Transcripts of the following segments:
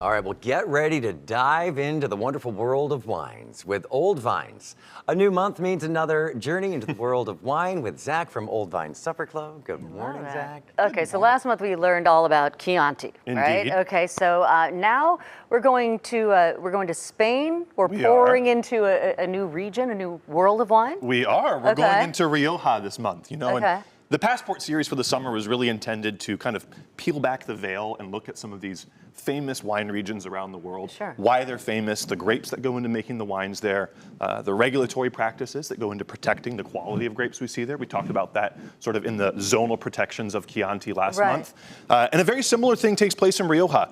All right, well, get ready to dive into the wonderful world of wines with Old Vines. A new month means another journey into the world of wine with Zach from Old Vines Supper Club. Good morning, Zach. Okay, so last month we learned all about Chianti, right? Indeed. Okay, so now we're going to Spain. We're We pouring are. into a new region, a new world of wine. We are. We're Okay. going into Rioja this month, Okay. and the Passport series for the summer was really intended to kind of peel back the veil and look at some of these famous wine regions around the world. Sure. Why they're famous, the grapes that go into making the wines there, the regulatory practices that go into protecting the quality of grapes we see there. We talked about that sort of in the zonal protections of Chianti last Right. month. And a very similar thing takes place in Rioja.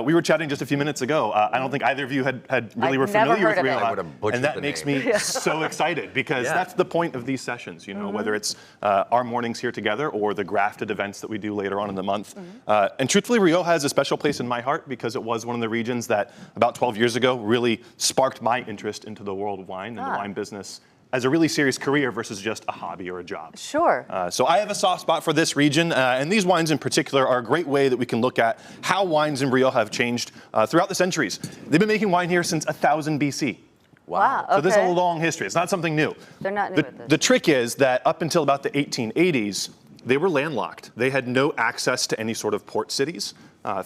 We were chatting just a few minutes ago. I don't think either of you had really I've were never familiar heard with of it. I Rioja. would've butchered And that the makes name. me so excited because Yeah. that's the point of these sessions, whether it's our mornings here together or the grafted events that we do later on in the month. And truthfully, Rioja has a special place in my heart because it was one of the regions that about 12 years ago really sparked my interest into the world of wine and the wine business as a really serious career versus just a hobby or a job. Sure. So I have a soft spot for this region, and these wines in particular are a great way that we can look at how wines in Rioja have changed throughout the centuries. They've been making wine here since 1000 BC. Wow. So Okay. there's a long history. It's not something new. They're not new at this. The trick is that up until about the 1880s, they were landlocked. They had no access to any sort of port cities.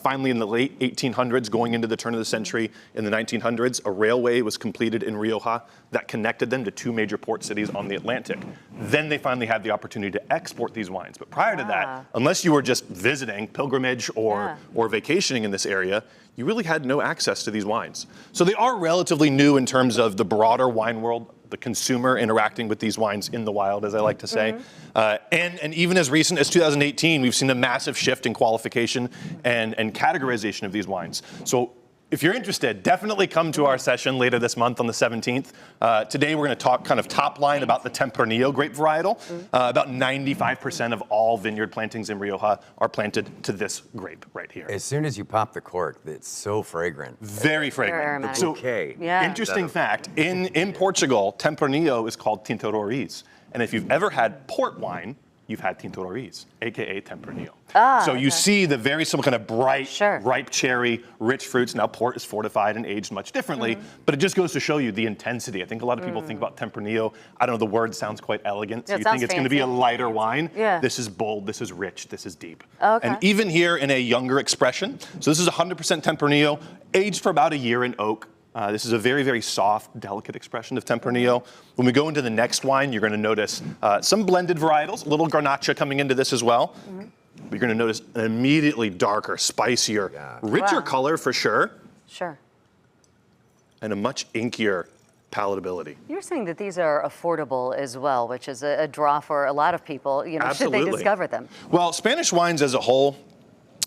Finally, in the late 1800s, going into the turn of the century, in the 1900s, a railway was completed in Rioja that connected them to two major port cities on the Atlantic. Then they finally had the opportunity to export these wines. But prior to that, unless you were just visiting, pilgrimage, or vacationing in this area, you really had no access to these wines. So they are relatively new in terms of the broader wine world, the consumer interacting with these wines in the wild, as I like to say. And even as recent as 2018, we've seen a massive shift in qualification and categorization of these wines. So if you're interested, definitely come to our session later this month on the 17th. Today we're going to talk kind of top line about the Tempranillo grape varietal. About 95% of all vineyard plantings in Rioja are planted to this grape right here. As soon as you pop the cork, it's so fragrant. Very fragrant. aromatic. So, Okay. Yeah. interesting fact, in Portugal, Tempranillo is called Tinto Roriz. And if you've ever had port wine, you've had Tinto Roriz, AKA Tempranillo. So you see the very similar kind of bright, Sure. ripe cherry, rich fruits. Now port is fortified and aged much differently, but it just goes to show you the intensity. I think a lot of people think about Tempranillo. I don't know, the word sounds quite elegant. So Yeah, it you think sounds it's going to be a fancy. lighter wine. Yeah. This is bold, this is rich, this is deep. Okay. And even here in a younger expression, so this is 100% Tempranillo, aged for about a year in oak. This is a very, very soft, delicate expression of Tempranillo. When we go into the next wine, you're going to notice some blended varietals, a little Garnacha coming into this as well. You're going to notice an immediately darker, spicier, richer Wow. color for sure, Sure. and a much inkier palatability. You're saying that these are affordable as well, which is a draw for a lot of people, should they Absolutely. discover them. Well, Spanish wines as a whole,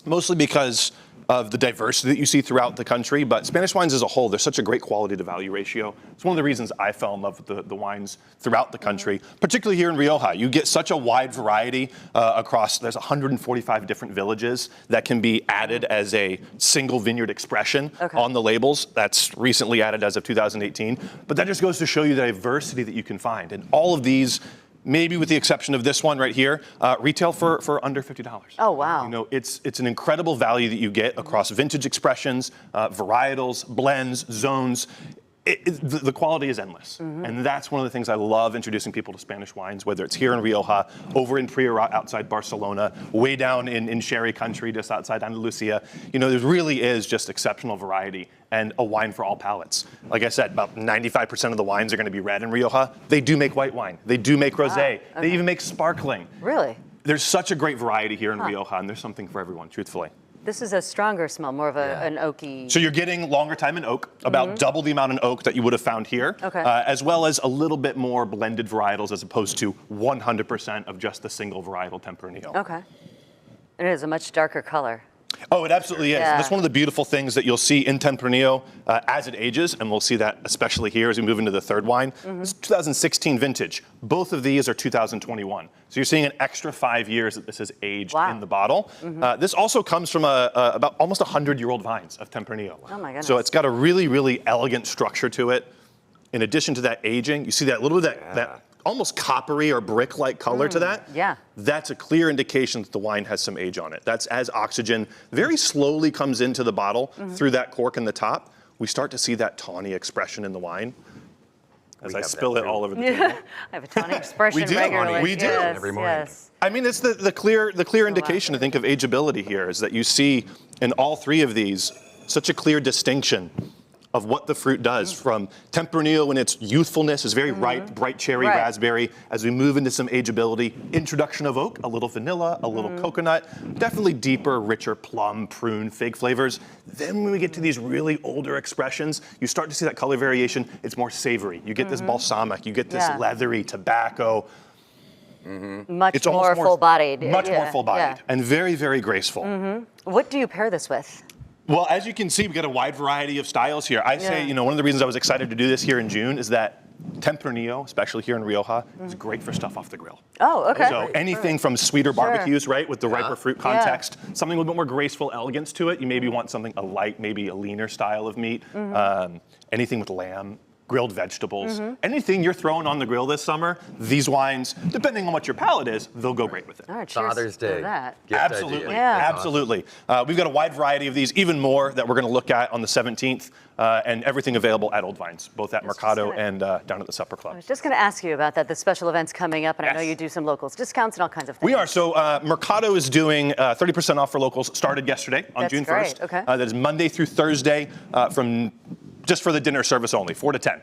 mostly because of the diversity that you see throughout the country, but Spanish wines as a whole, there's such a great quality to value ratio. It's one of the reasons I fell in love with the wines throughout the country, particularly here in Rioja. You get such a wide variety across, there's 145 different villages that can be added as a single vineyard expression on the labels. That's recently added as of 2018. But that just goes to show you the diversity that you can find. And all of these, maybe with the exception of this one right here, retail for under $50. Oh, wow. It's an incredible value that you get across vintage expressions, varietals, blends, zones. The quality is endless. And that's one of the things I love introducing people to Spanish wines, whether it's here in Rioja, over in Priorat outside Barcelona, way down in Sherry country, just outside Andalusia. There really is just exceptional variety and a wine for all palates. Like I said, about 95% of the wines are going to be red in Rioja. They do make white wine. They do make rosé. They even make sparkling. Really? There's such a great variety here in Rioja, and there's something for everyone, truthfully. This is a stronger smell, more of an oaky. So you're getting longer time in oak, about double the amount in oak that you would have found here, as well as a little bit more blended varietals as opposed to 100% of just the single varietal Tempranillo. Okay. And it is a much darker color. Oh, it absolutely is. Yeah. That's one of the beautiful things that you'll see in Tempranillo as it ages, and we'll see that especially here as we move into the third wine. This is 2016 vintage. Both of these are 2021. So you're seeing an extra 5 years that this has aged in the bottle. This also comes from about almost 100-year-old vines of Tempranillo. Oh my goodness. So it's got a really, really elegant structure to it. In addition to that aging, you see that little bit of that almost coppery or brick-like color to that, yeah. that's a clear indication that the wine has some age on it. That's as oxygen very slowly comes into the bottle through that cork in the top, we start to see that tawny expression in the wine. As I spill it all over the table. I have a tawny expression We do, regularly. honey, we do. Yes, Every morning. yes. I mean, it's the clear indication, I think, of ageability here is that you see in all three of these such a clear distinction of what the fruit does from Tempranillo in its youthfulness is very ripe, bright cherry, Right. raspberry. As we move into some ageability, introduction of oak, a little vanilla, a little coconut, definitely deeper, richer plum, prune, fig flavors. Then when we get to these really older expressions, you start to see that color variation. It's more savory. You get this balsamic, you get this Yeah. leathery tobacco. Much It's almost more full-bodied. Much more Yeah, full-bodied yeah. and very, very graceful. What do you pair this with? Well, as you can see, we've got a wide variety of styles here. I say, Yeah. one of the reasons I was excited to do this here in June is that Tempranillo, especially here in Rioja, is great for stuff off the grill. Oh, okay. So anything from sweeter barbecues, right, with the riper fruit context, something a little bit more graceful elegance to it. You maybe want something a light, maybe a leaner style of meat. Anything with lamb, grilled vegetables, anything you're throwing on the grill this summer, these wines, depending on what your palate is, they'll go great with it. All right, cheers Father's to Day. that. gift Absolutely, idea. Yeah. That's absolutely. We've got a wide variety of these, even more that we're going to look at on the 17th, and everything available at Old Vines, both at Mercado gonna- and down at the Supper Club. I was just going to ask you about that, the special events coming up, and I know Yes. you do some locals discounts and all kinds of things. We are. So Mercado is doing 30% off for locals, started yesterday on That's June great, 1st. okay. That is Monday through Thursday from just for the dinner service only, 4 to 10.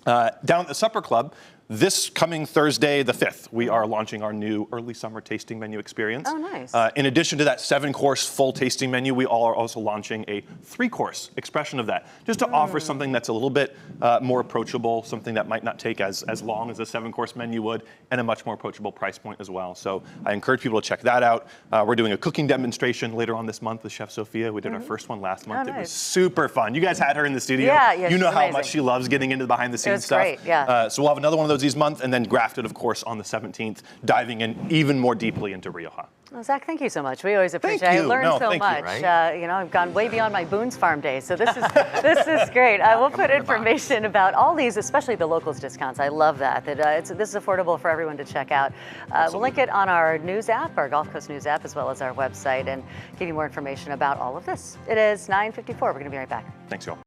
Down at the Supper Club, this coming Thursday, the 5th, we are launching our new early summer tasting menu experience. Oh, nice. In addition to that 7-course full tasting menu, we are also launching a 3-course expression of that, just to offer something that's a little bit more approachable, something that might not take as long as a 7-course menu would, and a much more approachable price point as well. So I encourage people to check that out. We're doing a cooking demonstration later on this month with Chef Sophia. We did our first one last month. It was nice. super fun. You guys had her in the studio. Yeah, you know she's how amazing. much she loves getting into the behind the scenes was stuff. great, yeah. So we'll have another one of those this month, and then Grafted, of course, on the 17th, diving in even more deeply into Rioja. Well, Zach, thank you so much. We always appreciate it. Thank I you. learned No, so thank you. much. Right? I've gone way beyond my Boone's Farm days, so this is this is great. We'll put information about all these, especially the locals discounts. I love that. This is affordable for everyone to check out. We'll link it on our news app, our Gulf Coast News app, as well as our website, and give you more information about all of this. It is 9:54. We're going to be right back. Thanks, y'all.